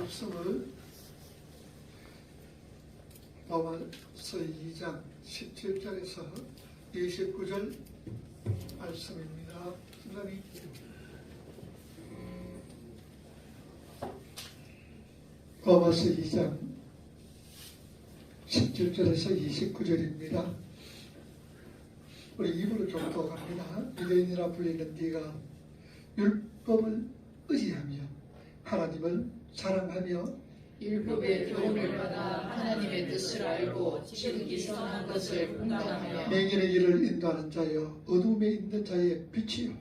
말씀을 로마서 2장 17절에서 29절 말씀입니다. 김남희 로마서 2장 17절에서 29절입니다. 우리 입으로 좀 더 갑니다. 유대인이라 불리는 네가 율법을 의지하며 하나님을 사랑하며 율법의 교훈을 받아 하나님의 뜻을 알고 지극히 선한 것을 분간하며 맹인의 길을 인도하는 자여 어둠에 있는 자의 빛이요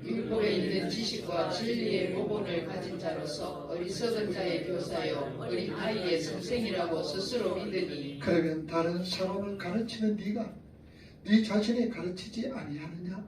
율법에 있는 지식과 진리의 모본을 가진 자로서 어리석은 자의 교사요 어린 아이의 선생이라고 스스로 믿으니 그러면 다른 사람을 가르치는 네가 네 자신이 가르치지 아니하느냐?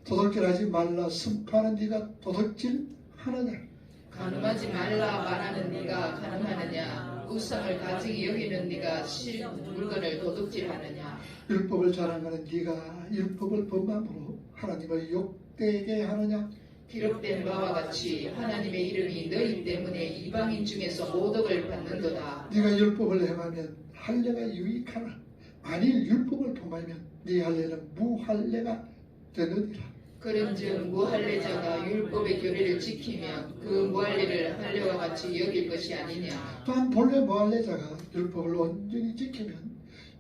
도둑질하지 말라 선포하는 네가 도둑질하느냐? 간음하지 말라 말하는 네가 간음하느냐? 우상을 가증히 여기는 네가 실 물건을 도둑질하느냐? 율법을 자랑하는 네가 율법을 범함으로 하나님을 욕되게 하느냐? 기록된 바와 같이 하나님의 이름이 너희 때문에 이방인 중에서 모독을 받는도다. 네가 율법을 행하면 할례가 유익하나 만일 율법을 범하면 네 할례는 무할례가 되느니라. 그런즉 무할례자가 율법의 교리를 지키면 그 무할례를 할례와 같이 여길 것이 아니냐. 또한 본래 무할례자가 율법을 온전히 지키면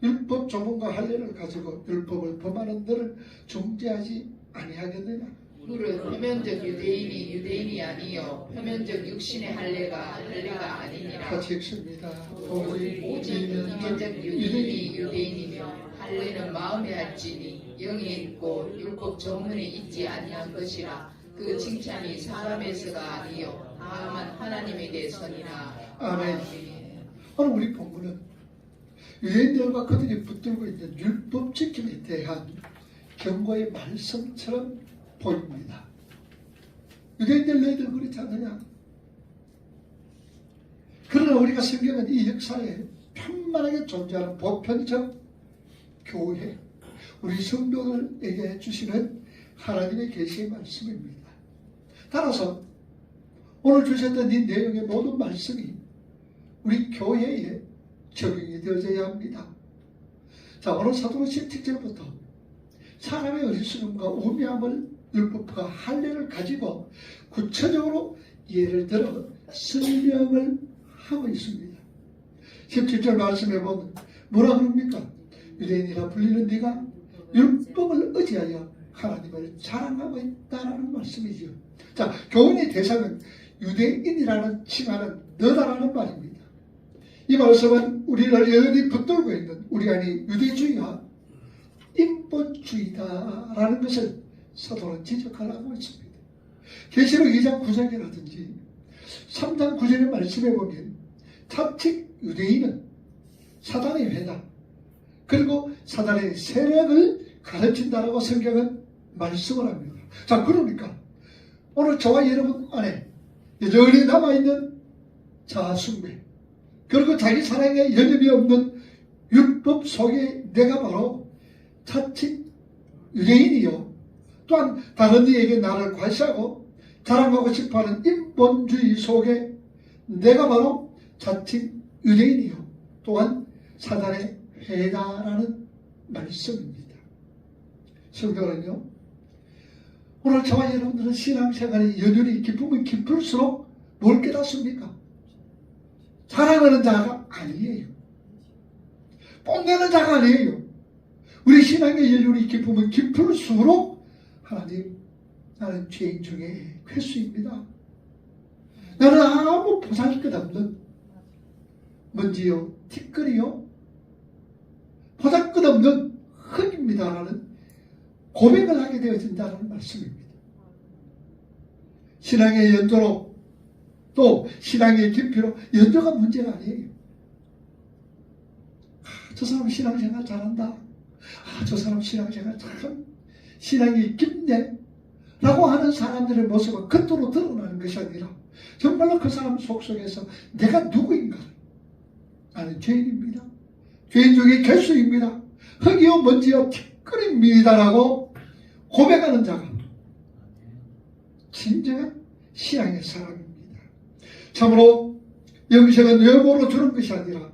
율법 조문과 할례를 가지고 율법을 범하는 너를 중재하지 아니하겠느냐. 무릇 표면적 유대인이 유대인이 아니요 표면적 육신의 할례가 아니니라. 같이 읽습니다. 오직 이면적 유대인이 유대인이며 할례는 마음에 할지니 영이 있고 율법 조문이 있지 아니한 것이라. 그 칭찬이 사람에서가 아니요 다만 하나님에게 선이라. 아멘. 오늘 우리 본문은 유대인들과 그들이 붙들고 있는 율법 지킴에 대한 경고의 말씀처럼 보입니다. 유대인들 너희들 그렇지 않느냐? 그러나 우리가 성경은 이 역사에 편만하게 존재하는 보편적 교회, 우리 성도들에게 주시는 하나님의 계시의 말씀입니다. 따라서 오늘 주셨던 이 내용의 모든 말씀이 우리 교회에 적용이 되어져야 합니다. 자, 오늘 사도는 17절부터 사람의 어리석음과 우매함을 율법과 할례를 가지고 구체적으로 예를 들어 설명을 하고 있습니다. 17절 말씀해 보면 뭐라 그럽니까? 유대인이라 불리는 네가 율법을 의지하여 하나님을 자랑하고 있다라는 말씀이죠. 자, 교훈의 대상은 유대인이라는 칭하는 너다라는 말입니다. 이 말씀은 우리를 여전히 붙들고 있는 우리 안의 유대주의와 인본주의다라는 것을 사도는 지적하라고 했습니다. 계시록 2장 9절이라든지 3장 9절의 말씀에 보면 자칫 유대인은 사단의 회다 그리고 사단의 세력을 가르친다라고 성경은 말씀을 합니다. 자, 그러니까 오늘 저와 여러분 안에 여전히 남아있는 자아숭배 그리고 자기 사랑에 여념이 없는 율법 속에 내가 바로 자칫 유대인이요 또한 다른 이에게 나를 과시하고 자랑하고 싶어하는 인본주의 속에 내가 바로 자칫 유대인이요 또한 사단의 회다라는 말씀입니다. 성도는요 오늘 저와 여러분들은 신앙생활이 여전히 깊으면 깊을수록 뭘 깨닫습니까? 자랑하는 자가 아니에요. 뽐내는 자가 아니에요. 우리 신앙의 연륜이 깊으면 깊을수록 하나님 나는 죄인 중에 괴수입니다. 나는 아무 보잘것없는 먼지요 티끌이요 보잘것없는 흙입니다라는 고백을 하게 되어진다는 말씀입니다. 신앙의 연조로 또 신앙의 깊이로 연조가 문제가 아니에요. 저 사람 신앙생활 잘한다. 저 사람 신앙생활 참 신앙이 깊네 라고 하는 사람들의 모습은 겉으로 드러나는 것이 아니라 정말로 그 사람 속속에서 내가 누구인가 나는 죄인입니다. 죄인 중에 괴수입니다. 흙이요 먼지요 티끌입니다 라고 고백하는 자가 진정한 신앙의 사람입니다. 참으로 영생은 뇌보로 주는 것이 아니라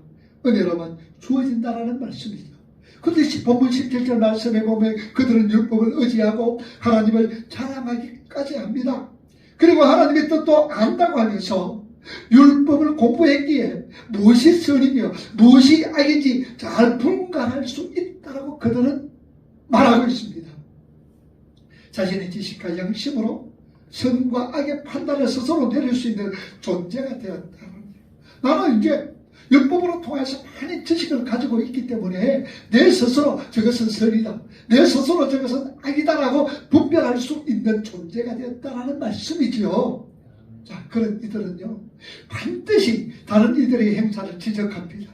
은혜로만 주어진다라는 말씀이죠. 그런데 본문 17절 말씀에 보면 그들은 율법을 의지하고 하나님을 자랑하기까지 합니다. 그리고 하나님의 뜻도 안다고 하면서 율법을 공부했기에 무엇이 선이며 무엇이 악인지 잘 분간할 수 있다고 그들은 말하고 있습니다. 자신의 지식과 양심으로 선과 악의 판단을 스스로 내릴 수 있는 존재가 되었다. 나는 이제 율법으로 통해서 많은 지식을 가지고 있기 때문에 내 스스로 저것은 선이다, 내 스스로 저것은 악이다라고 분별할 수 있는 존재가 되었다는 말씀이지요. 자, 그런 이들은요, 반드시 다른 이들의 행사를 지적합니다.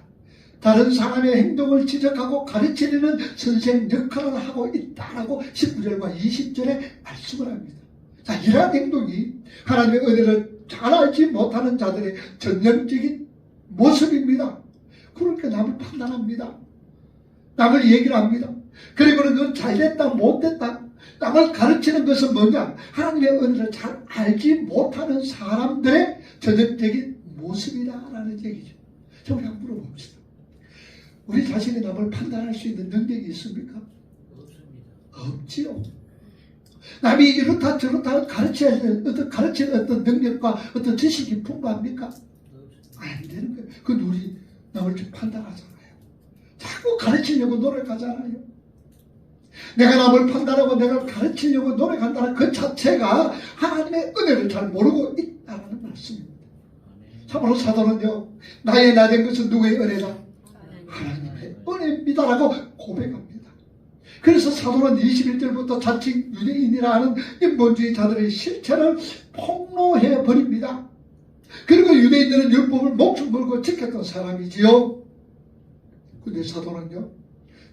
다른 사람의 행동을 지적하고 가르치려는 선생 역할을 하고 있다라고 19절과 20절에 말씀을 합니다. 자, 이러한 행동이 하나님의 은혜를 잘 알지 못하는 자들의 전형적인 모습입니다. 그러니까 남을 판단합니다. 남을 얘기를 합니다. 그리고는 그건 잘됐다 못됐다, 남을 가르치는 것은 뭐냐, 하나님의 은혜를 잘 알지 못하는 사람들의 전형적인 모습이다라는 얘기죠. 자, 우리 한번 물어봅시다. 우리 자신이 남을 판단할 수 있는 능력이 있습니까? 없지요. 남이 이렇다 저렇다 가르치는 어떤 능력과 어떤 지식이 풍부합니까? 안 되는 거예요. 그건 우리 남을 좀 판단하잖아요. 자꾸 가르치려고 노력하잖아요. 내가 남을 판단하고 내가 가르치려고 노력한다는 그 자체가 하나님의 은혜를 잘 모르고 있다는 말씀입니다. 참으로 사도는요, 나의 나된 것은 누구의 은혜다? 하나님의 은혜입니다라고 고백합니다. 그래서 사도는 21절부터 자칭 유대인이라 하는 인본주의자들의 실체를 폭로해 버립니다. 그리고 유대인들은 율법을 목숨 걸고 지켰던 사람이지요. 근데 사도는요,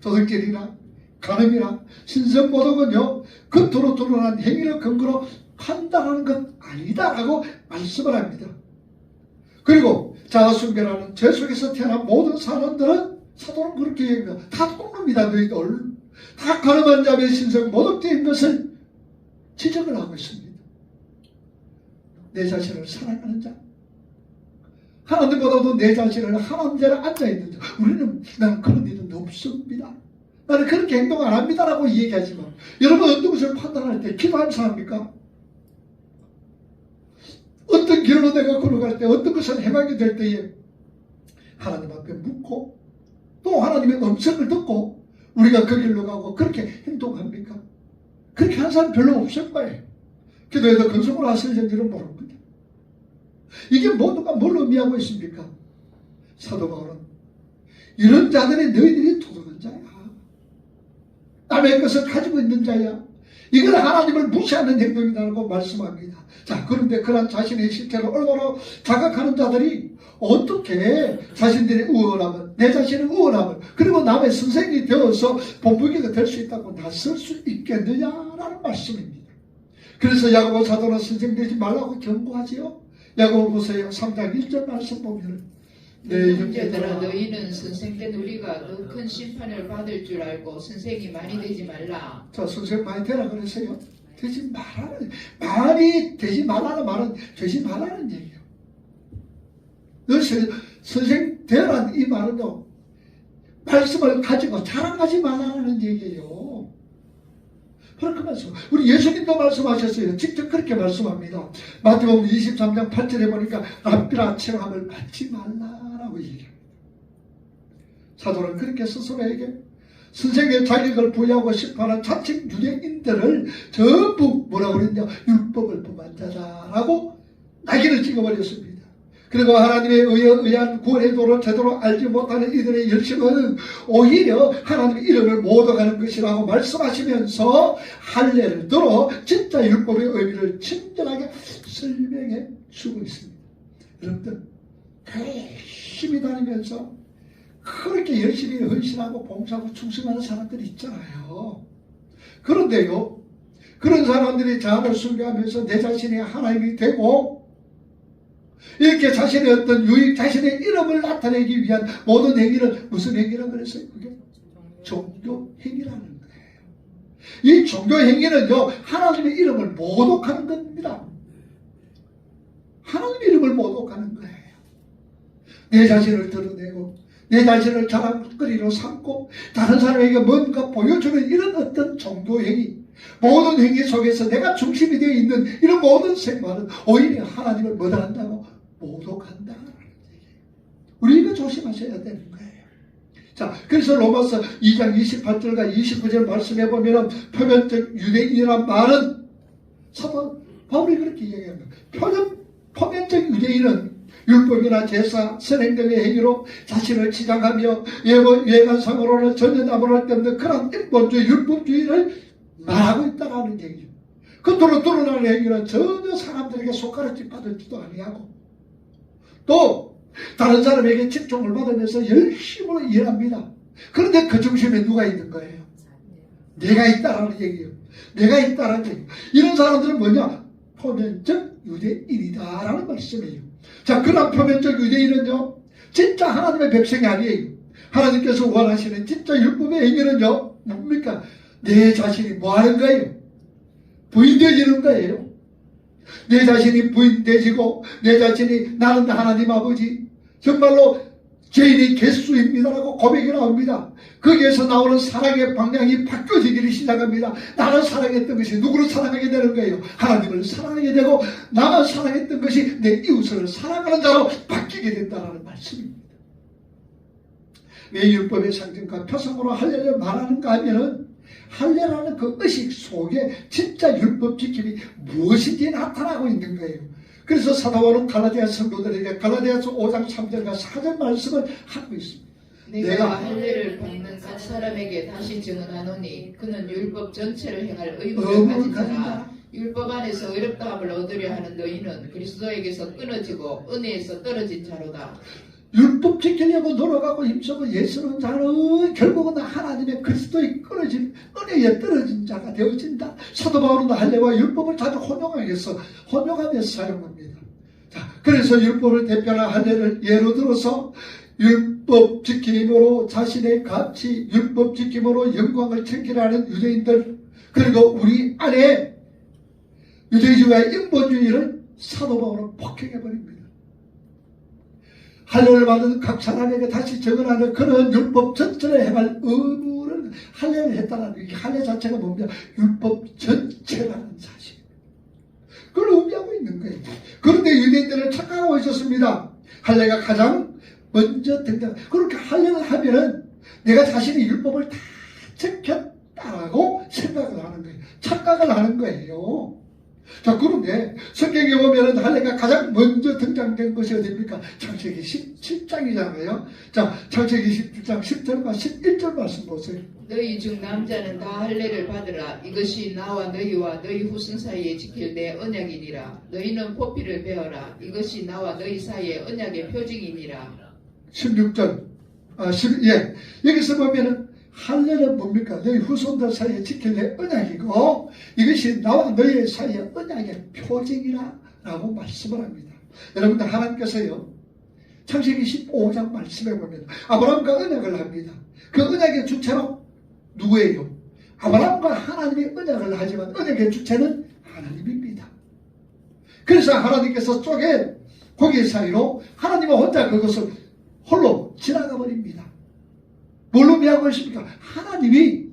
도덕질이나 간음이나 신성모독은요, 겉으로 드러난 행위를 근거로 판단하는 건 아니다라고 말씀을 합니다. 그리고 자아숭배라는 죄 속에서 태어난 모든 사람들은 사도는 그렇게 얘기합니다. 다 똑릅니다. 너희들 다 간음한 자의 신성 모독죄인 것을 지적을 하고 있습니다. 내 자신을 사랑하는 자, 하나님보다도 내 자신을 하나님 자리에 앉아있는 자, 나는 그런 일은 없습니다, 나는 그렇게 행동 안 합니다라고 얘기하지만, 여러분 어떤 것을 판단할 때 기도하는 사람입니까? 어떤 길로 내가 걸어갈 때, 어떤 것을 행하게 될 때에 하나님 앞에 묻고 또 하나님의 음성을 듣고 우리가 그 길로 가고 그렇게 행동합니까? 그렇게 하는 사람 별로 없을 거예요. 기도해도 근성으로 하실지는 모릅니다. 이게 모두가 뭘 의미하고 있습니까? 사도 바울은 이런 자들이 너희들이 도둑한 자야, 남의 것을 가지고 있는 자야, 이건 하나님을 무시하는 행동이라고 말씀합니다. 자, 그런데 그런 자신의 실체를 얼마나 자각하는 자들이 어떻게 자신들의 우월함을, 내 자신의 우월함을, 그리고 남의 선생이 되어서 본보기가 될 수 있다고 나설 수 있겠느냐라는 말씀입니다. 그래서 야고보 사도는 선생 되지 말라고 경고하지요. 야고보서의 3장 1절 말씀 보면, 내 형제들아, 너희는 선생된 우리가 더 큰 심판을 받을 줄 알고 선생이 많이 되지 말라. 자, 선생 많이 되라 그랬어요. 되지 말라는, 많이 되지 말라는 말은 되지 말라는 얘기예요. 선생 되라는 이 말은요, 말씀을 가지고 자랑하지 말라는 얘기예요. 그러면서 우리 예수님도 말씀하셨어요. 직접 그렇게 말씀합니다. 마태복음 23장 8절에 보니까 랍비라 체험을 받지 말라라고 얘기합니다. 사도는 그렇게 스스로에게 선생의 자격을 부여하고 싶어하는 자칭 유대인들을 전부 뭐라고 그랬냐, 율법을 범한 자다라고 낙인을 찍어버렸습니다. 그리고 하나님의 의한 구원의 도를 제대로 알지 못하는 이들의 열심은 오히려 하나님의 이름을 못 얻어가는 것이라고 말씀하시면서 할례를 들어 진짜 율법의 의미를 친절하게 설명해 주고 있습니다. 여러분들 열심히 다니면서 그렇게 열심히 헌신하고 봉사하고 충성하는 사람들이 있잖아요. 그런데요, 그런 사람들이 자아를 숭배하면서 내 자신이 하나님이 되고 이렇게 자신의 어떤 유익, 자신의 이름을 나타내기 위한 모든 행위를 무슨 행위라고 그랬어요? 그게 종교 행위라는 거예요. 이 종교 행위는요, 하나님의 이름을 모독하는 겁니다. 하나님의 이름을 모독하는 거예요. 내 자신을 드러내고 내 자신을 자랑거리로 삼고 다른 사람에게 뭔가 보여주는 이런 어떤 종교 행위, 모든 행위 속에서 내가 중심이 되어 있는 이런 모든 생활은 오히려 하나님을 뭐다 한다고? 모독한다. 우리 이거 조심하셔야 되는 거예요. 자, 그래서 로마서 2장 28절과 29절 말씀해 보면 표면적 유대인이란 말은 사도 바울이 그렇게 이야기합니다. 표면적 유대인은 율법이나 제사, 선행들의 행위로 자신을 치장하며 예관상으로는 전혀 나무랄 데 없는 그런 인본주의, 율법주의를 말하고 있다는 얘기죠. 겉으로 드러나는 행위는 전혀 사람들에게 손가락질 받을지도 아니하고 또 다른 사람에게 집중을 받으면서 열심히 일합니다. 그런데 그 중심에 누가 있는 거예요? 내가 있다라는 얘기예요. 내가 있다라는 얘기예요. 이런 사람들은 뭐냐? 표면적 유대인이다라는 말씀이에요. 자, 그런 표면적 유대인은요, 진짜 하나님의 백성이 아니에요. 하나님께서 원하시는 진짜 율법의 행위는요, 뭡니까? 내 자신이 뭐 하는 거예요? 부인되어지는 거예요. 내 자신이 부인되어지고, 내 자신이 나는 하나님 아버지, 정말로 죄인이 개수입니다라고 고백이 나옵니다. 거기에서 나오는 사랑의 방향이 바뀌어지기를 시작합니다. 나는 사랑했던 것이 누구를 사랑하게 되는 거예요? 하나님을 사랑하게 되고, 나만 사랑했던 것이 내 이웃을 사랑하는 자로 바뀌게 된다는 말씀입니다. 왜 율법의 상징과 표상으로 할례를 말하는가 하면은 할례라는 그 의식 속에 진짜 율법 지킴이 무엇인지 나타나고 있는 거예요. 그래서 사도 바울은 갈라디아 성도들에게 갈라디아서 5장 3절과 4절 말씀을 하고 있습니다. 내가 할례를 받는 각 사람에게 다시 증언하노니 그는 율법 전체를 행할 의무를 가진 자라. 율법 안에서 의롭다함을 얻으려 하는 너희는 그리스도에게서 끊어지고 은혜에서 떨어진 자로다. 율법 지키려고 노력하고 힘쓰고 예수는 자는 결국은 하나님의 그리스도의 끊어진 은혜에 떨어진 자가 되어진다. 사도 바울은 할례와 율법을 자주 혼용하면서 사용합니다. 자, 그래서 율법을 대표하는 할례를 예로 들어서 율법 지킴으로 자신의 가치, 율법 지킴으로 영광을 챙기라는 유대인들, 그리고 우리 안에 유대주의와 인본주의를 사도 바울은 폭행해버립니다. 할례를 받은 각 사람에게 다시 적용하는 그런 율법 전체를 행할 의무를 할례를 했다는 게 할례 자체가 뭡니까? 율법 전체라는 사실입니다. 그걸 의미하고 있는 거예요. 그런데 유대인들은 착각하고 있었습니다. 할례가 가장 먼저 등장. 그렇게 할례를 하면은 내가 자신의 율법을 다 지켰다라고 생각을 하는 거예요. 착각을 하는 거예요. 자, 그런데 성경에 보면은 할례가 가장 먼저 등장된 것이 어디입니까? 창세기 17장이잖아요. 자, 창세기 17장 10절과 11절 말씀 보세요. 너희 중 남자는 다 할례를 받으라. 이것이 나와 너희와 너희 후손 사이에 지킬 내 언약이니라. 너희는 포피를 베어라. 이것이 나와 너희 사이의 언약의 표징이니라. 16절. 여기서 보면은 할례는 뭡니까? 너희 후손들 사이에 지킬 내 언약이고 이것이 나와 너희 사이의 언약의 표징이라 라고 말씀을 합니다. 여러분들 하나님께서요 창세기 15장 말씀에 보면 아브라함과 언약을 합니다. 그 언약의 주체로 누구예요? 아브라함과 하나님의 언약을 하지만 언약의 주체는 하나님입니다. 그래서 하나님께서 쪼개 고기 사이로 하나님은 혼자 그것을 홀로 지나가 버립니다. 뭘로 미하고 있습니까? 하나님이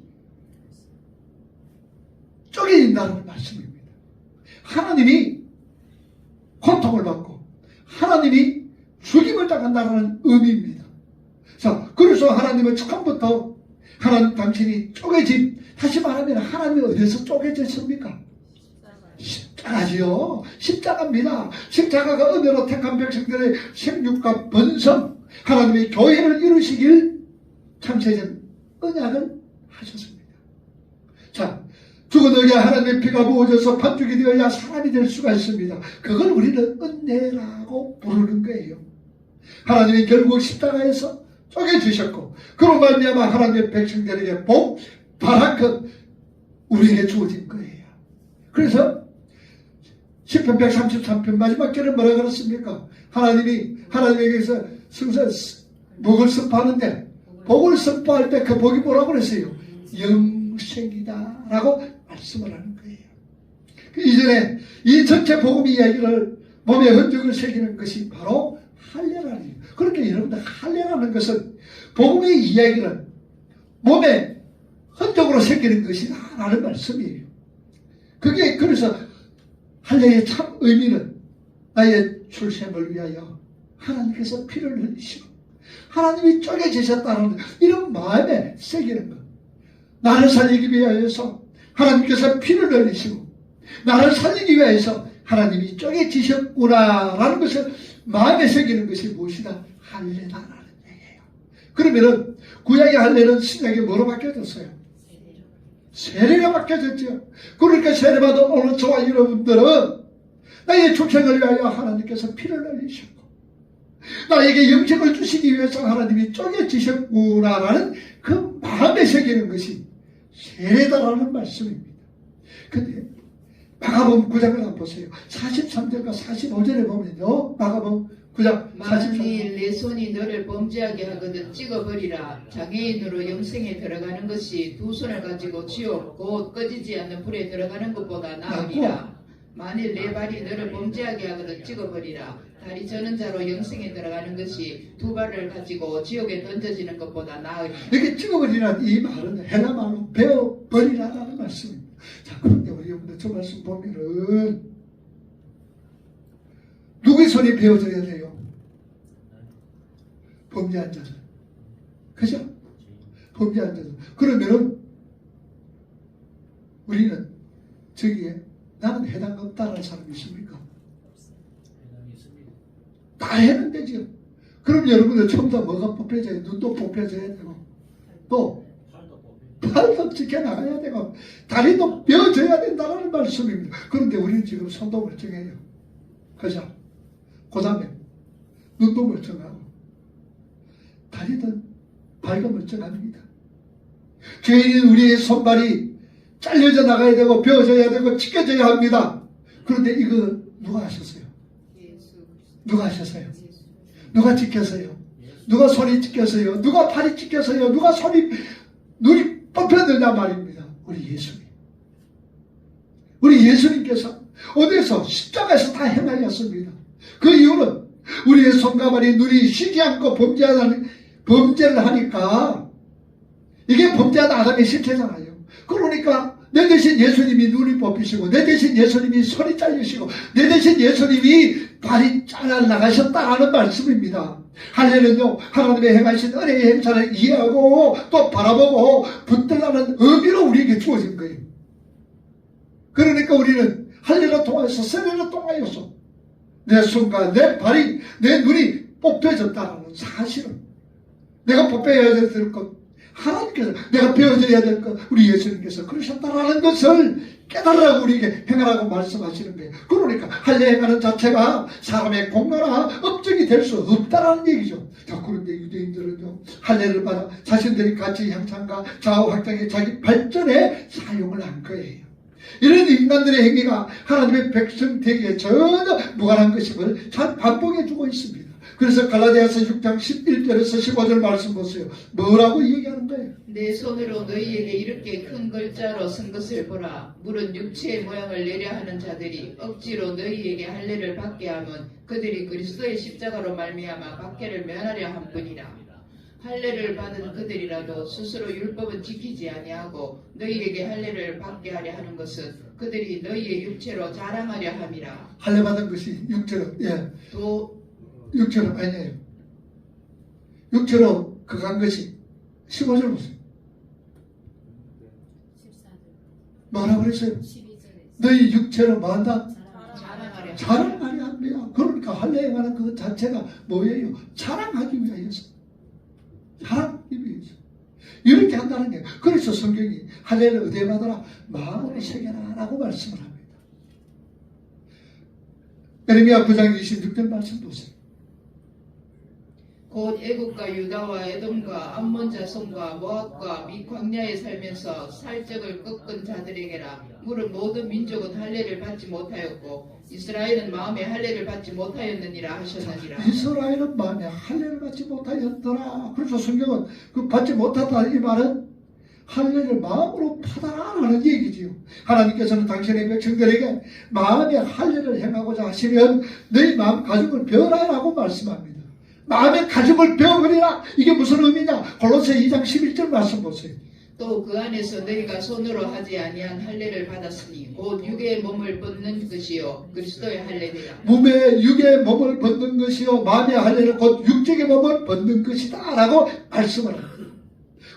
쪼개진다는 말씀입니다. 하나님이 고통을 받고 하나님이 죽임을 당한다는 의미입니다. 자, 그래서 하나님은 처음부터 하나님 당신이 쪼개진, 다시 말하면 하나님이 어디서 쪼개졌습니까? 십자가지요. 십자가입니다. 십자가가 은혜로 택한 백성들의 생육과 번성, 하나님의 교회를 이루시길 창세전 언약을 하셨습니다. 자, 죽은 너희에 하나님의 피가 부어져서 반죽이 되어야 사람이 될 수가 있습니다. 그걸 우리는 은혜라고 부르는 거예요. 하나님이 결국 십자가에서 쪼개주셨고 그로 말미암아 하나님의 백성들에게 복, 바라크 우리에게 주어진 거예요. 그래서 시편 133편 마지막 절에 뭐라 그랬습니까? 하나님에게서 복을 선포하는데 복을 선포할 때 그 복이 뭐라고 그랬어요? 영생이다 라고 말씀을 하는 거예요. 이전에 이 전체 복음 이야기를 몸에 흔적을 새기는 것이 바로 할례라는 거예요. 그렇게 여러분들 할례라는 것은 복음의 이야기는 몸에 흔적으로 새기는 것이다라는 말씀이에요. 그게 그래서 할례의 참 의미는 나의 출생을 위하여 하나님께서 피를 흘리시고 하나님이 쪼개지셨다는 이런 마음에 새기는 것. 나를 살리기 위하여서 하나님께서 피를 흘리시고 나를 살리기 위해서 하나님이 쪼개지셨구나라는 것을 마음에 새기는 것이 무엇이다? 할례다라는 얘기예요. 그러면은 구약의 할례는 신약에 뭐로 바뀌어졌어요? 세례가 바뀌어졌죠. 그러니까 세례받은 오늘 저와 여러분들은 나의 출생을 위하여 하나님께서 피를 흘리셨고 나에게 영생을 주시기 위해서 하나님이 쪼개지셨구나라는 그 마음에 새기는 것이 세례다라는 말씀입니다. 근데 마가복음 9장을 한번 보세요. 43절과 45절에 보면요. 마가복음 9장 43절. 만일 내 손이 너를 범죄하게 하거든 찍어버리라. 장애인으로 영생에 들어가는 것이 두 손을 가지고 지옥 곧 꺼지지 않는 불에 들어가는 것보다 나으리라. 만일 내 발이 너를 범죄하게 하거든 찍어버리라. 다리 저는 자로 영생에 들어가는 것이 두 발을 가지고 지옥에 던져지는 것보다 나으리라. 이렇게 찍어버리라는 이 말은 헬라 말로 베어버리라는 말씀입니다. 자, 그런데 우리 여러분들 저 말씀 보면은 누구의 손이 베어져야 돼요? 범죄한 자들. 그죠? 범죄한 자들. 그러면은 우리는 저기에 나는 해당 없다는 사람이 있습니까? 다 해는 되죠. 그럼 여러분들 처음부터 뭐가 뽑혀져야 돼요? 눈도 뽑혀져야 되고 또 팔도 지켜나가야 되고 다리도 뼈져야 된다는 말씀입니다. 그런데 우리는 지금 손도 멀쩡해요. 그죠? 그 다음에 눈도 멀쩡하고 다리도 발도 멀쩡합니다. 죄인은 우리의 손발이 잘려져 나가야 되고 뼈져야 되고 찢겨져야 합니다. 그런데 이거 누가 하셨어요? 누가 하셨어요? 누가 찢겼어요? 누가 손이 찢겼어요? 누가 팔이 찢겼어요? 누가 손이 눈이 뽑혔느냐 말입니다. 우리 예수님. 우리 예수님께서 어디서 십자가에서 다 행하셨습니다. 그 이유는 우리의 손과 발이 눈이 쉬지 않고 범죄를 하니까 이게 범죄한 아담의 실체잖아요. 그러니까 내 대신 예수님이 눈이 뽑히시고 내 대신 예수님이 손이 잘리시고 내 대신 예수님이 발이 잘라나가셨다는 말씀입니다. 할례는요 하나님의 행하신 은혜의 행사를 이해하고 또 바라보고 붙들라는 의미로 우리에게 주어진 거예요. 그러니까 우리는 할례를 통해서 세례를 통하여서 내 손과 내 발이 내 눈이 뽑혀졌다는 사실은 내가 뽑혀야 될 것 하나님께서 내가 배워져야 될 것 우리 예수님께서 그러셨다라는 것을 깨달으라고 우리에게 행하라고 말씀하시는 거예요. 그러니까 할례 행하는 자체가 사람의 공로나 업적이 될 수 없다라는 얘기죠. 자, 그런데 유대인들은요 할례를 받아 자신들이 가치 향상과 좌우 확장의 자기 발전에 사용을 한 거예요. 이런 인간들의 행위가 하나님의 백성 되기에 전혀 무관한 것임을 잘 반복해주고 있습니다. 그래서 갈라디아서 6장 11절에서 15절 말씀 보세요. 뭐라고 얘기하는 거예요? 내 손으로 너희에게 이렇게 큰 글자로 쓴 것을 보라. 물은 육체의 모양을 내려 하는 자들이 억지로 너희에게 할례를 받게 하면 그들이 그리스도의 십자가로 말미암아 박해를 면하려 한 뿐이라. 할례를 받은 그들이라도 스스로 율법은 지키지 아니하고 너희에게 할례를 받게 하려 하는 것은 그들이 너희의 육체로 자랑하려 함이라. 할례 받은 것이 육체로 육체로 아니에요. 육체로 그간 것이 15절 보세요. 뭐라고 그랬어요? 너희 육체로 뭐한다? 자랑하려 합니다. 그러니까 할례에 관한 그 자체가 뭐예요? 자랑하기 위해서. 자랑하기 위해서. 이렇게 한다는 게 그래서 성경이 할례를 어디에 받아라? 마음에 새겨라 라고 말씀을 합니다. 예레미야 9장 26절 말씀 보세요. 곧 애국과 유다와 에돔과 암몬 자손과 모압과 미 광야에 살면서 살적을 꺾은 자들에게라. 물은 모든 민족은 할례를 받지 못하였고 이스라엘은 마음에 할례를 받지 못하였느니라 하셨느니라. 이스라엘은 마음에 할례를 받지 못하였더라. 그래서 성경은 그 받지 못하다 이 말은 할례를 마음으로 받아라라는 얘기지요. 하나님께서는 당신의 백성들에게 마음에 할례를 행하고자 하시면 너희 마음 가죽을 베어라라고 말씀합니다. 마음의 가짐을 배워버리라. 이게 무슨 의미냐? 골로새 2장 11절 말씀 보세요. 또 그 안에서 너희가 손으로 하지 아니한 할례를 받았으니 곧 육의 몸을 벗는 것이요 그리스도의 할례니라. 몸에 육의 몸을 벗는 것이요 마음의 할례는 곧 육적의 몸을 벗는 것이다 라고 말씀을 합니다.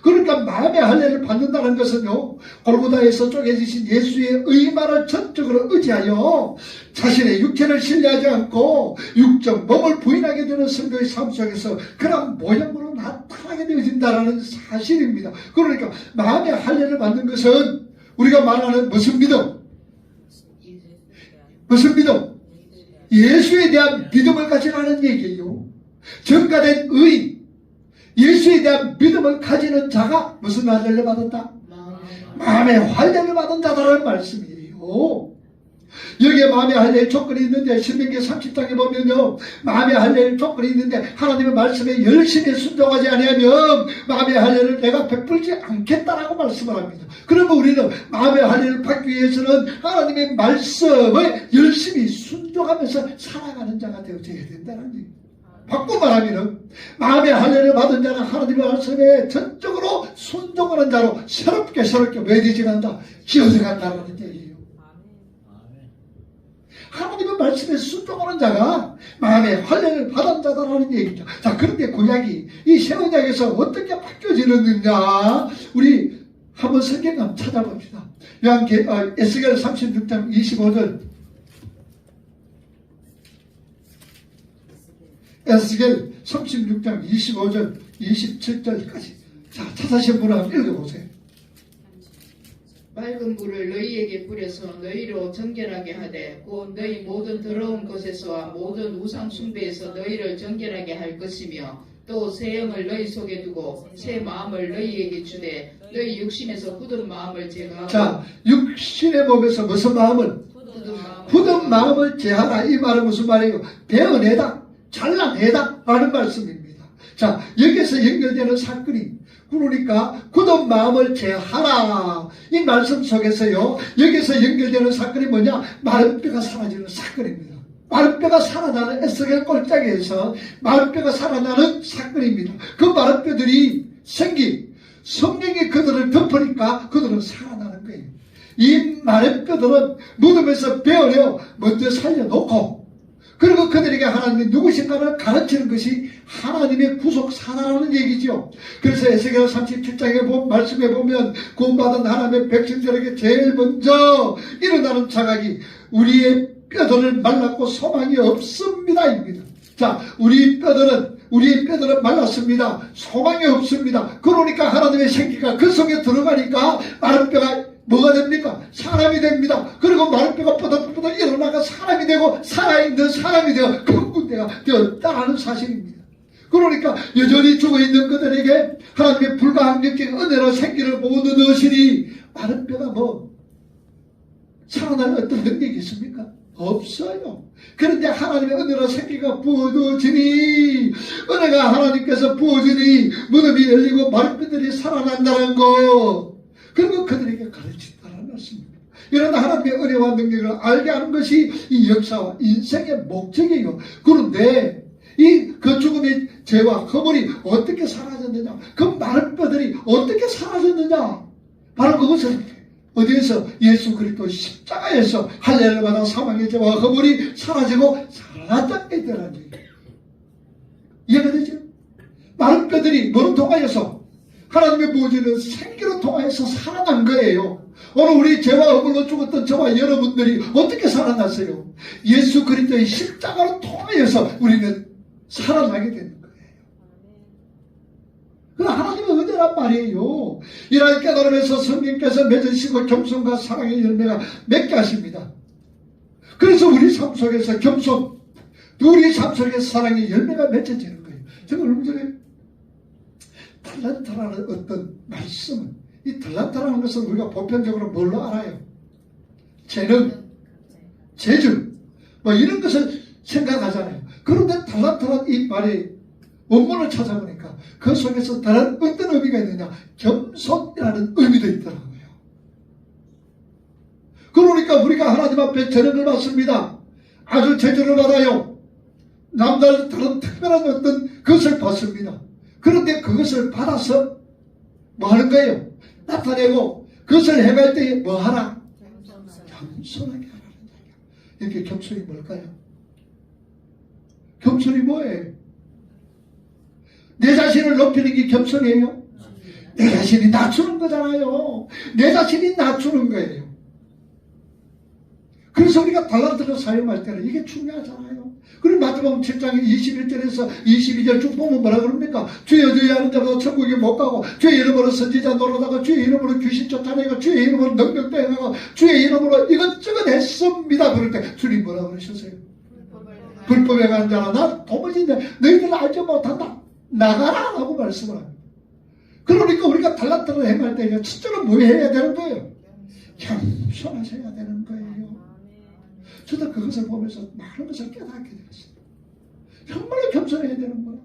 그러니까 마음의 할례를 받는다는 것은요, 골고다에서 쪼개지신 예수의 의만을 전적으로 의지하여 자신의 육체를 신뢰하지 않고 육적 몸을 부인하게 되는 성도의 삶 속에서 그런 모형으로 나타나게 되어진다는 사실입니다. 그러니까 마음의 할례를 받는 것은 우리가 말하는 무슨 믿음? 무슨 믿음? 예수에 대한 믿음을 가지라는 얘기예요. 증가된 의인, 예수에 대한 믿음을 가지는 자가 무슨 할례를 받았다? 마음의 할례를 받은 자다라는 말씀이에요. 여기에 마음의 할례의 조건이 있는데 신명기 30장에 보면요, 마음의 할례의 조건이 있는데 하나님의 말씀에 열심히 순종하지 아니하면 마음의 할례를 내가 베풀지 않겠다라고 말씀을 합니다. 그러면 우리는 마음의 할례를 받기 위해서는 하나님의 말씀에 열심히 순종하면서 살아가는 자가 되어져야 된다는 얘기입니다. 바꿔 말하면 마음의 할례를 받은 자는 하나님의 말씀에 전적으로 순종하는 자로 새롭게 매디지 간다, 지어져 간다는 얘기예요. 하나님의 말씀에 순종하는 자가 마음의 할례를 받은 자다라는 얘기죠. 자, 그런데 구약이 이 새 언약에서 어떻게 바뀌어지느냐, 우리 한번 성경 한번 찾아봅시다. 에스겔 36장 25절, 에스겔 36장 25절 27절까지. 자, 찾으신 분은 한번 읽어보세요. 맑은 물을 너희에게 뿌려서 너희로 정결하게 하되 곧 너희 모든 더러운 것에서와 모든 우상 숭배에서 너희를 정결하게 할 것이며 또 새 영을 너희 속에 두고 새 마음을 너희에게 주되 너희 육신에서 굳은 마음을 제거하고. 자, 육신의 몸에서 무슨 마음을? 굳은 마음을 제하라. 이 말은 무슨 말이에요? 베어내다, 잘라내다 라는 말씀입니다. 자, 여기서 연결되는 사건이, 그러니까 굳은 마음을 제하라, 이 말씀 속에서요, 여기서 연결되는 사건이 뭐냐? 마른 뼈가 사라지는 사건입니다. 마른 뼈가 살아나는, 에스겔 꼴짝에서 마른 뼈가 살아나는 사건입니다. 그 마른 뼈들이 성령이 그들을 덮으니까 그들은 살아나는 거예요. 이 마른 뼈들은 무덤에서 베어려 먼저 살려놓고, 그리고 그들에게 하나님이 누구신가를 가르치는 것이 하나님의 구속사라는 얘기죠. 그래서 에스겔 37장에 말씀해 보면 구원받은 하나님의 백성들에게 제일 먼저 일어나는 자각이 우리의 뼈들을 말랐고 소망이 없습니다 입니다. 자, 우리의 뼈들은 말랐습니다. 소망이 없습니다. 그러니까 하나님의 생기가 그 속에 들어가니까 마른 뼈가 뭐가 됩니까? 사람이 됩니다. 그리고 마른 뼈가 뻗어뻗어 일어나가 사람이 되고 살아있는 사람이 되어 근군대가 되었다는 사실입니다. 그러니까 여전히 죽어있는 그들에게 하나님의 불가항력적인 은혜로 생기를 못 얻으시니 마른 뼈가 살아날 어떤 능력이 있습니까? 없어요. 그런데 하나님의 은혜로 생기가 부어지니, 은혜가 하나님께서 부어지니 무덤이 열리고 마른 뼈들이 살아난다는 것, 그리고 그들에게 가르친다는 말씀입니다. 이런 하나님의 은혜와 능력을 알게 하는 것이 이 역사와 인생의 목적이에요. 그런데 그 죽음의 죄와 허물이 어떻게 사라졌느냐, 그 마른 뼈들이 어떻게 사라졌느냐, 바로 그것을 어디에서? 예수 그리스도 십자가에서 할례를 받아 사망의 죄와 허물이 사라지고 살아났다는 얘기예요. 이해가 되죠? 마른 뼈들이 뭐를 통하여서? 하나님의 부어지는 생기로 통하여서 살아난 거예요. 오늘 우리 죄와 허물로 죽었던 저와 여러분들이 어떻게 살아났어요? 예수 그리스도의 십자가로 통하여서 우리는 살아나게 되는 거예요. 그건 하나님의 은혜란 말이에요. 이날 깨달으면서 성령께서 맺으시고 겸손과 사랑의 열매가 맺게 하십니다. 그래서 우리 삶 속에서 겸손, 우리 삶 속에서 사랑의 열매가 맺혀지는 거예요. 제가 얼마 전에 달란트라는 어떤 말씀은, 이 달란트라는 것은 우리가 보편적으로 뭘로 알아요? 재능, 재주, 이런 것을 생각하잖아요. 그런데 달란트라는 이 말이 원문을 찾아보니까 그 속에서 다른 어떤 의미가 있느냐? 겸손이라는 의미도 있더라고요. 그러니까 우리가 하나님 앞에 재능을 받습니다. 아주 재주를 받아요. 남들은 특별한 어떤 것을 받습니다. 그런데 그것을 받아서 뭐 하는 거예요? 나타내고 그것을 행할 때에 뭐 하라? 겸손하게 하라는 얘기야. 이렇게 겸손이 뭘까요? 겸손이 뭐예요? 내 자신을 높이는 게 겸손이에요? 내 자신이 낮추는 거잖아요. 내 자신이 낮추는 거예요. 그래서 우리가 달란트를 사용할 때는 이게 중요하잖아요. 그리고 마태복음 7장 21절에서 22절 쭉 보면 뭐라 그럽니까? 주여 주여 하는 자마다 천국에 못 가고 주의 이름으로 선지자 노릇하고 주의 이름으로 귀신 쫓아내고 주의 이름으로 능력 행하고 주의 이름으로 이것저것 했습니다. 그럴 때 주님 뭐라 그러셨어요? 불법에 간 자라 나 도무지 너희들 알지 못한다. 나가라 라고 말씀을 합니다. 그러니까 우리가 달란트를 행할 때 첫째로 뭐 해야 되는 거예요? 겸손하셔야 되는 거예요. 저도 그것을 보면서 많은 것을 깨닫게 되었어요. 정말로 겸손해야 되는 거예요.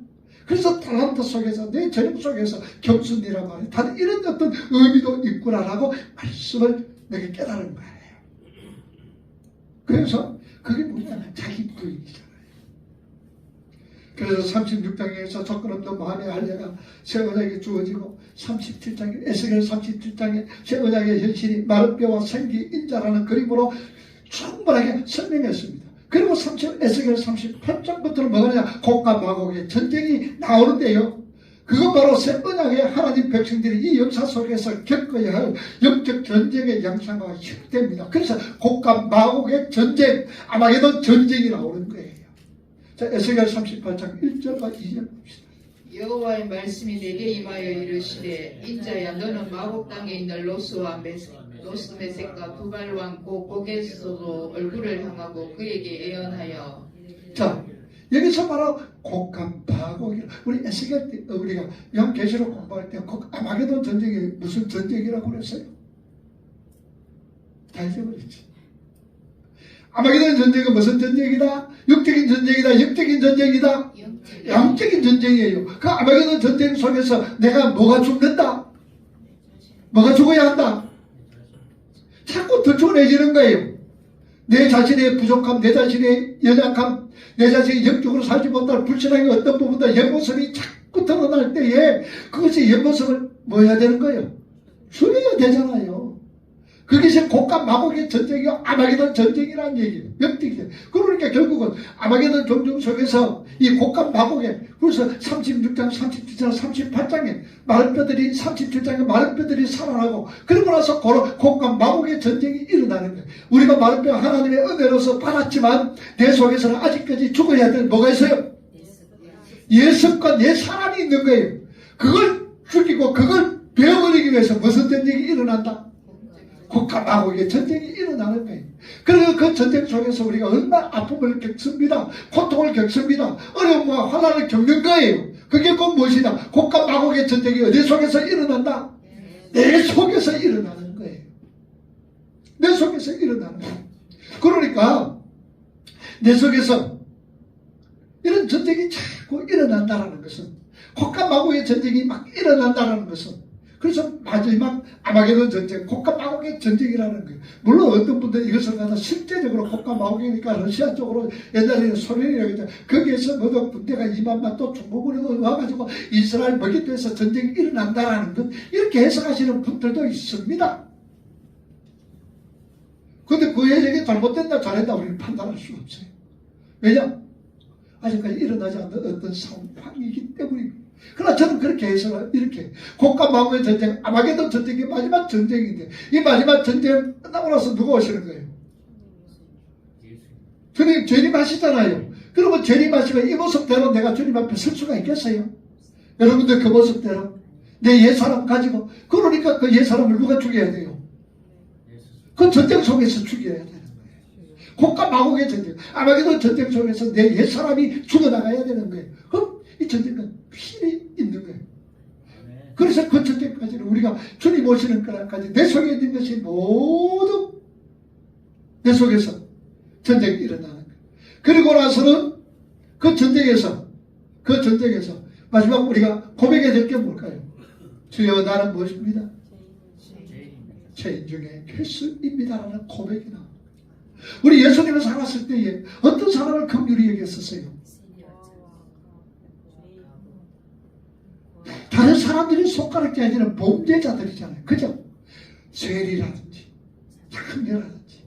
그래서 달란트 속에서 내 전임 속에서 겸손이란 말이 다른 이런 어떤 의미도 있구나라고 말씀을 내게 깨달은 거예요. 그래서 그게 뭐냐면 자기 부인이잖아요. 그래서 36장에서 조건 없는 마음의 할례가 새 언약에 주어지고 37장에 에스겔 37장에 새 언약의 현실이 마른 뼈와 생기 인자라는 그림으로 충분하게 설명했습니다. 그리고 에스겔 38장부터는 뭐냐? 곡과 마곡의 전쟁이 나오는데요. 그건 바로 새 언약의 하나님 백성들이 이 역사 속에서 겪어야 할 영적 전쟁의 양상과 힘됩니다. 그래서 곡과 마곡의 전쟁, 아마게돈 전쟁이 나오는 거예요. 자, 에스겔 38장 1절과 2절 봅시다. 여호와의 말씀이 내게 임하여 이르시되 인자야 너는 마곡 땅에 있는 로스메섹과 두발왕 고곡에서도 얼굴을 향하고 그에게 예언하여. 자, 여기서 바로 곡과 마곡이라 우리 에스겔 때 우리가 요한계시록 공부할 때 아마게돈 전쟁이 무슨 전쟁이라고 그랬어요? 다 잊어버렸지. 아마게돈 전쟁은 무슨 전쟁이다? 육적인 전쟁이다. 영적인 전쟁이다. 영적인 전쟁이에요. 그 아마게돈 전쟁 속에서 내가 뭐가 죽는다? 뭐가 죽어야 한다? 자꾸 들춰내지는 거예요. 내 자신의 부족함, 내 자신의 연약함, 내 자신이 영적으로 살지 못할 불신앙의 어떤 부분들 옆모습이 자꾸 드러날 때에 그것이 옆모습을 뭐 해야 되는 거예요? 죽여야 되잖아요. 그것이 곡과 마곡의 전쟁이요 아마게돈 전쟁이라는 얘기예요. 영적이에요. 그러니까 결국은 아마게돈 경중 속에서 이 곡과 마곡에 그래서 36장, 37장, 38장에 마른 뼈들이 37장에 마른 뼈들이 살아나고 그러고 나서 곡과 마곡의 전쟁이 일어나는 거예요. 우리가 마른 뼈 하나님의 은혜로서 받았지만 내 속에서는 아직까지 죽어야 될 뭐가 있어요? 예습과 내 사람이 있는 거예요. 그걸 죽이고 그걸 베어버리기 위해서 무슨 전쟁이 일어난다? 곡과 마곡의 전쟁이 일어나는 거예요. 그래서 그 전쟁 속에서 우리가 얼마나 아픔을 겪습니다. 고통을 겪습니다. 어려움과 환난을 겪는 거예요. 그게 곧 무엇이냐? 곡과 마곡의 전쟁이 어디 속에서 일어난다? 내 속에서 일어나는 거예요. 내 속에서 일어나는 거예요. 그러니까 내 속에서 이런 전쟁이 자꾸 일어난다는 것은 곡과 마곡의 전쟁이 막 일어난다는 것은 그래서 마지막 아마게돈 전쟁, 곡과 마곡의 전쟁이라는 거예요. 물론 어떤 분들은 이것을 갖다 실제적으로 곡과 마곡이니까 러시아 쪽으로 옛날에는 소련이라고 했죠. 거기에서 모두 군대가 2만만 또 중국으로 와가지고 이스라엘 먹잇도에서 전쟁이 일어난다라는 것 이렇게 해석하시는 분들도 있습니다. 그런데 그 해석이 잘못됐다 잘했다 우리는 판단할 수 없어요. 왜냐? 아직까지 일어나지 않는 어떤 상황이기 때문입니다. 그러나 저는 그렇게 해서 이렇게 곡과 마곡의 전쟁, 아마게돈 전쟁이 마지막 전쟁인데 이 마지막 전쟁 끝나고 나서 누가 오시는 거예요? 주님 재림하시잖아요. 그러면 재림하시면 이 모습대로 내가 주님 앞에 설 수가 있겠어요? 여러분들 그 모습대로 내 옛사람 가지고 그러니까 그 옛사람을 누가 죽여야 돼요? 그 전쟁 속에서 죽여야 되는 거예요. 곡과 마곡의 전쟁, 아마게돈 전쟁 속에서 내 옛사람이 죽어나가야 되는 거예요. 그럼 이 전쟁은 필히 있는 거예요. 그래서 그 전쟁까지는 우리가 주님 오시는 그날까지 내 속에 있는 것이 모두 내 속에서 전쟁이 일어나는 거예요. 그리고 나서는 그 전쟁에서 마지막 우리가 고백해야 될 게 뭘까요? 주여 나는 무엇입니다? 죄인 중에 괴수입니다라는 고백이 나옵니다. 우리 예수님을 살았을 때에 어떤 사람을 긍휼히 여겼었어요? 저 사람들이 손가락 깨지는 범죄자들이잖아요. 그죠? 쇠리라든지 장녀라든지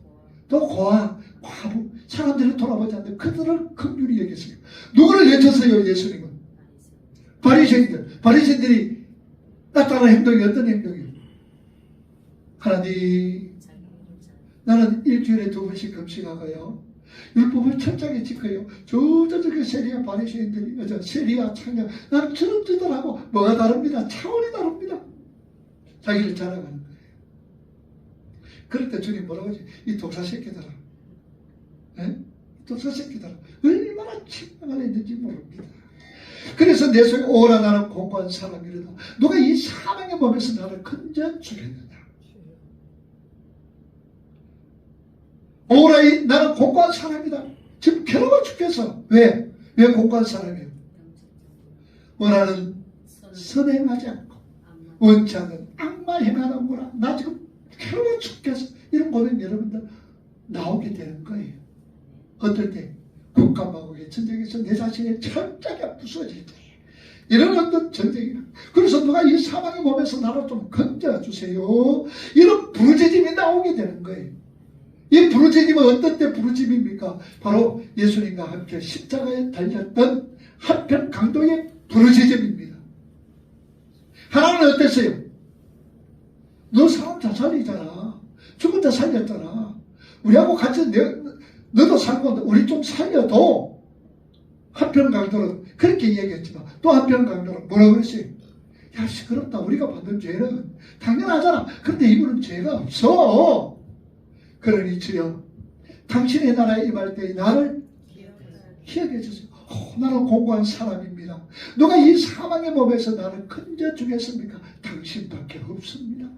또 고아, 과부 사람들이 돌아보지 않는데 그들을 긍휼히 여겼어요. 누구를 여쳤어요? 예수님은. 바리새인들이 나타나는 행동이 어떤 행동이에요? 하나님, 나는 일주일에 2번씩 금식하고요, 율법을 철저하게 지켜요. 저쪽에 세리와 바리새인들이, 세리와 창녀, 나는 저런 뜻들하고 뭐가 다릅니다. 차원이 다릅니다. 자기를 자랑하는 거예요. 그럴 때 주님 뭐라고 하지? 이 독사 새끼들아, 독사 새끼들아, 얼마나 책망을 했는지 모릅니다. 그래서 내 속에 오라 나는 공고한 사람이로다. 누가 이 사망의 몸에서 나를 건져 주겠느냐. 오라 나는 공고한 사람이다. 지금 괴로워 죽겠어. 왜 공고한 사람이에요? 원하는 선행하지 않고 원치 않는 악만 행하는구나. 나 지금 괴로워 죽겠어. 이런 고백 여러분들 나오게 되는 거예요. 어떨 때? 국가마국의 전쟁에서 내 자신이 철저하게 부서질 때, 이런 어떤 전쟁이라. 그래서 누가 이 사망의 몸에서 나를 좀 건져주세요. 이런 부르짖음이 나오게 되는 거예요. 이 부르짖음은 어떤 때 부르짖음입니까? 바로 예수님과 함께 십자가에 달렸던 한편 강도의 부르짖음입니다. 하나는 어땠어요? 너 사람 다 살리잖아. 죽은 자 살렸잖아. 우리하고 같이 너도 살고 우리 좀 살려도. 한편 강도는 그렇게 이야기했지만 또 한편 강도는 뭐라고 그랬어요? 야, 시끄럽다. 우리가 받은 죄는 당연하잖아. 그런데 이분은 죄가 없어. 그러니 주여, 당신의 나라에 임할 때 나를 기억해 주세요. 나는 공고한 사람입니다. 누가 이 사망의 몸에서 나를 건져 주겠습니까? 당신밖에 없습니다.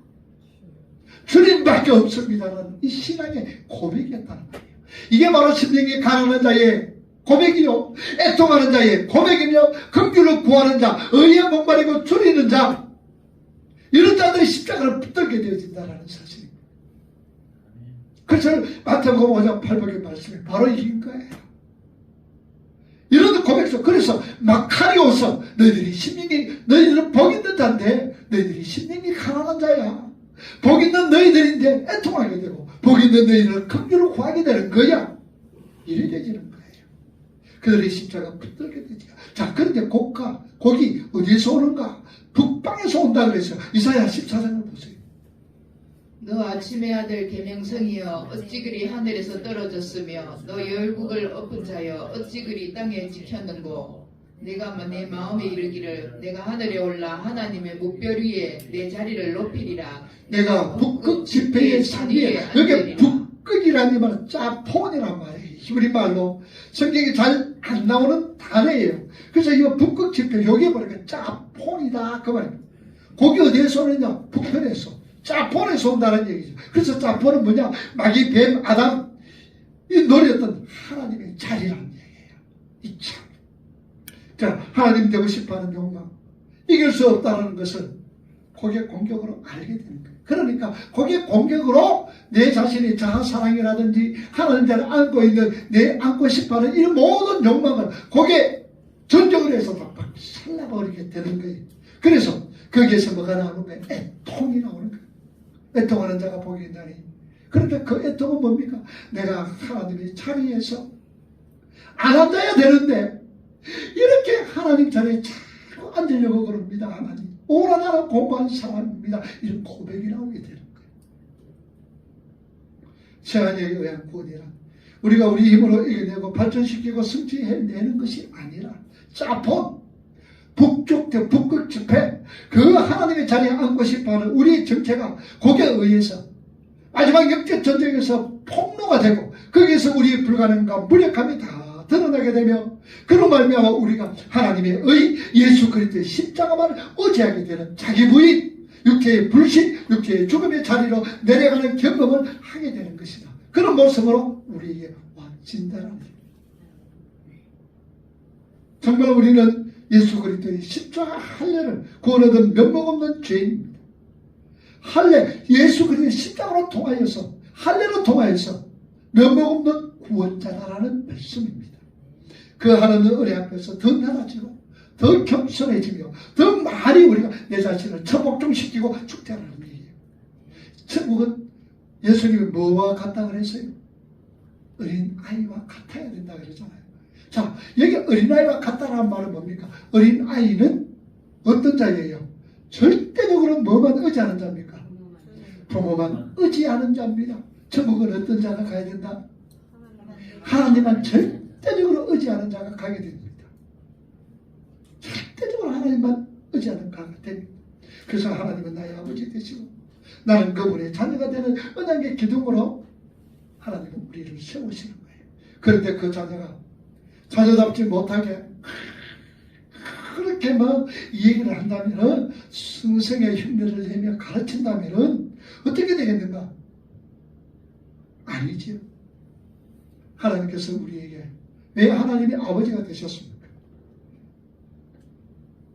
주님밖에 없습니다라는 이 신앙의 고백이었다는 거예요. 이게 바로 심령이 가난한 자의 고백이요, 애통하는 자의 고백이며, 긍휼을 구하는 자, 의에 목마르고 줄이는 자, 이런 자들이 십자가를 붙들게 되어진다는 사실입니다. 그래서 마태복음 5장 8절의 말씀이 바로 이긴 거예요. 이런 고백서. 그래서 마카리오서, 너희들은 복 있는 자인데 너희들이 심령이 가난한 자야. 복 있는 너희들인데 애통하게 되고, 복 있는 너희들은 긍휼을 구하게 되는 거야. 이래 되지는 거예요. 그들의 십자가 붙들게 되죠. 자, 그런데 곡이 어디에서 오는가? 북방에서 온다 그랬어요. 이사야 14장을 보세요. 너 아침의 아들 계명성이여, 어찌 그리 하늘에서 떨어졌으며 너 열국을 엎은 자여, 어찌 그리 땅에 지켰는고. 내가 내 마음에 이르기를, 내가 하늘에 올라 하나님의 묵별 위에 내 자리를 높이리라. 내가 북극 지폐의 산 위에. 여기 북극이라는 말은 짜폰이란 말이에요. 히브리 말로 성경이 잘 안 나오는 단어예요. 그래서 이 북극 지폐, 여기 보니까 짜폰이다 그 말입니다. 거기 어디에서 오느냐? 북편에서, 짜폰에서 온다는 얘기죠. 그래서 짜폰은 뭐냐? 마귀, 뱀, 아담 이 노렸던 하나님의 자리라는 얘기예요. 이 참. 자, 하나님 되고 싶어하는 욕망, 이길 수 없다는 것을 고개 공격으로 알게 되는 거예요. 그러니까 고개 공격으로 내 자신의 자아사랑이라든지 하나님을 안고 있는 내 안고 싶어하는 이 모든 욕망을 고개 전적으로 해서 다 살라버리게 되는 거예요. 그래서 거기에서 뭐가 나오는 거예요? 애통이 나오는 거예요. 애통하는 자가 복이 있나니. 그런데 그 애통은 뭡니까? 내가 하나님의 자리에서 안 앉아야 되는데 이렇게 하나님 자리에 자꾸 앉으려고 그럽니다. 하나님, 오라 나는 공부한 사람입니다. 이런 고백이 나오게 되는 거예요. 세안에 의한 구원이란 우리가 우리 힘으로 이겨내고 발전시키고 성취해내는 것이 아니라 짜폰, 북극 집회, 그 하나님의 자리에 앉고 싶어하는 우리 정체가 거기에 의해서 마지막 역대 전쟁에서 폭로가 되고 거기에서 우리의 불가능과 무력함이 다 드러나게 되며, 그로 말미암아 우리가 하나님의 예수 그리스도의 십자가만 의지하게 되는 자기 부인, 육체의 불신, 육체의 죽음의 자리로 내려가는 경험을 하게 되는 것이다. 그런 모습으로 우리에게 와진다는 거예요. 정말 우리는 예수 그리스도의 십자가 할례를 구원 얻은 면목 없는 죄인입니다. 할례, 예수 그리스도의 십자가로 통하여서, 할례로 통하여서 면목 없는 구원자다라는 말씀입니다. 그 하나님 은혜 앞에서 더 나아지고 더 겸손해지며 더 많이 우리가 내 자신을 처복종시키고 축제하는 얘기예요. 천국은 예수님이 뭐와 같다 그랬어요? 어린 아이와 같아야 된다 그러잖아요. 자, 여기 어린아이와 같다라는 말은 뭡니까? 어린아이는 어떤 자예요? 절대적으로 뭐만 의지하는 자입니까? 부모만 의지하는 자입니다. 천국은 어떤 자가 가야 된다? 하나님만 절대적으로 의지하는 자가 가게 됩니다. 절대적으로 하나님만 의지하는 자가 됩니다. 그래서 하나님은 나의 아버지 되시고 나는 그분의 자녀가 되는 언약의 기둥으로 하나님은 우리를 세우시는 거예요. 그런데 그 자녀가 자녀답지 못하게 그렇게 막 얘기를 한다면 승성의 흉내를 내며 가르친다면 어떻게 되겠는가? 아니지요. 하나님께서 우리에게 왜 하나님이 아버지가 되셨습니까?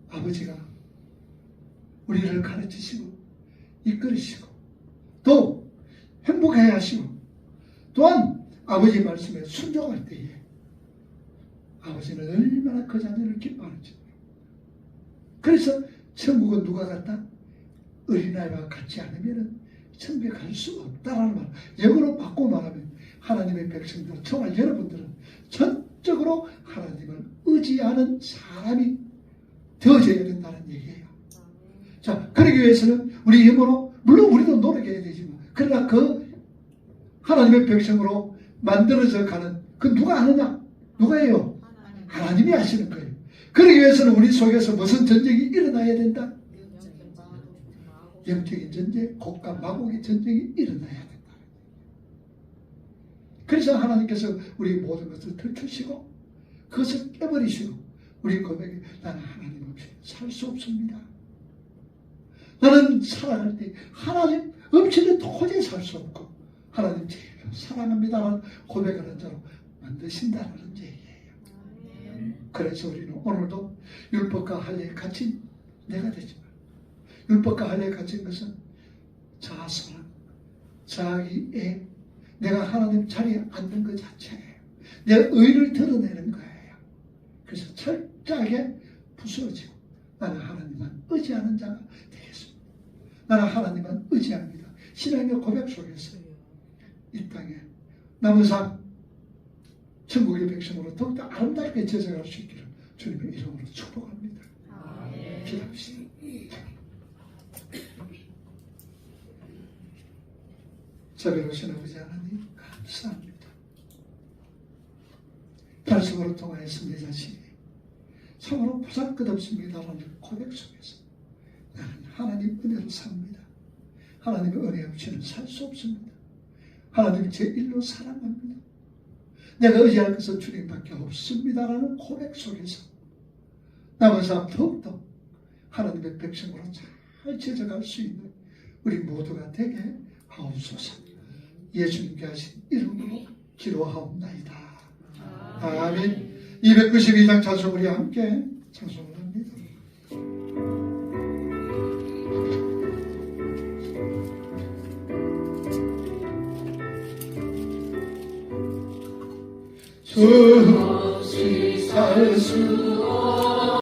아버지가 우리를 가르치시고 이끌으시고 또 행복해야 하시고 또한 아버지 말씀에 순종할 때에 아버지는 얼마나 그 자녀를 기뻐하는지. 그래서 천국은 누가 같다? 어린아이와 같지 않으면 천국에 갈 수가 없다라는 말. 영어로 바꿔 말하면 하나님의 백성들, 정말 여러분들은 전적으로 하나님을 의지하는 사람이 되어져야 된다는 얘기예요. 자, 그러기 위해서는 우리 힘으로 물론 우리도 노력해야 되지만 그러나 그 하나님의 백성으로 만들어져 가는 그 누가 하느냐? 누가 해요? 하나님이 하시는 거예요. 그러기 위해서는 우리 속에서 무슨 전쟁이 일어나야 된다? 영적인 전쟁, 곡과 마곡의 전쟁이 일어나야 된다. 그래서 하나님께서 우리 모든 것을 들추시고 그것을 깨버리시고 우리 고백에 나는 하나님 없이 살 수 없습니다. 나는 살아갈 때 하나님 없이는 도저히 살 수 없고 하나님 제일 사랑합니다라는 고백하는 자로 만드신다는 얘기예요. 그래서 우리는 오늘도 율법과 할례에 갇힌 내가 되지만 율법과 할례에 갇힌 것은 자아사랑, 자기애, 내가 하나님 자리에 앉는 것 자체예요. 내 의를 드러내는 거예요. 그래서 철저하게 부서지고 나는 하나님만 의지하는 자가 되겠습니다. 나는 하나님만 의지합니다. 신앙의 고백 속에서 이 땅에 남은 삶 천국의 백성으로 더욱더 아름답게 제작할 수 있기를 주님의 이름으로 축복합니다. 기도합시다. 자비로우신 아버지 하나님 감사합니다. 말씀으로 통하여서 내 자신이 참으로 보잘것없습니다라는 고백 속에서 나는 하나님 은혜로 삽니다. 하나님의 은혜 없이는 살 수 없습니다. 하나님 제 일로 사랑합니다. 내가 의지할 것은 주님밖에 없습니다라는 고백 속에서 남은 삶 더욱더 하나님의 백성으로 잘 제작할 수 있는 우리 모두가 되게 하옵소서. 예수님께 하신 이름으로 기도하옵나이다. 아멘. 292장 찬송 우리 함께 찬송을 합니다. 수 없이 살 수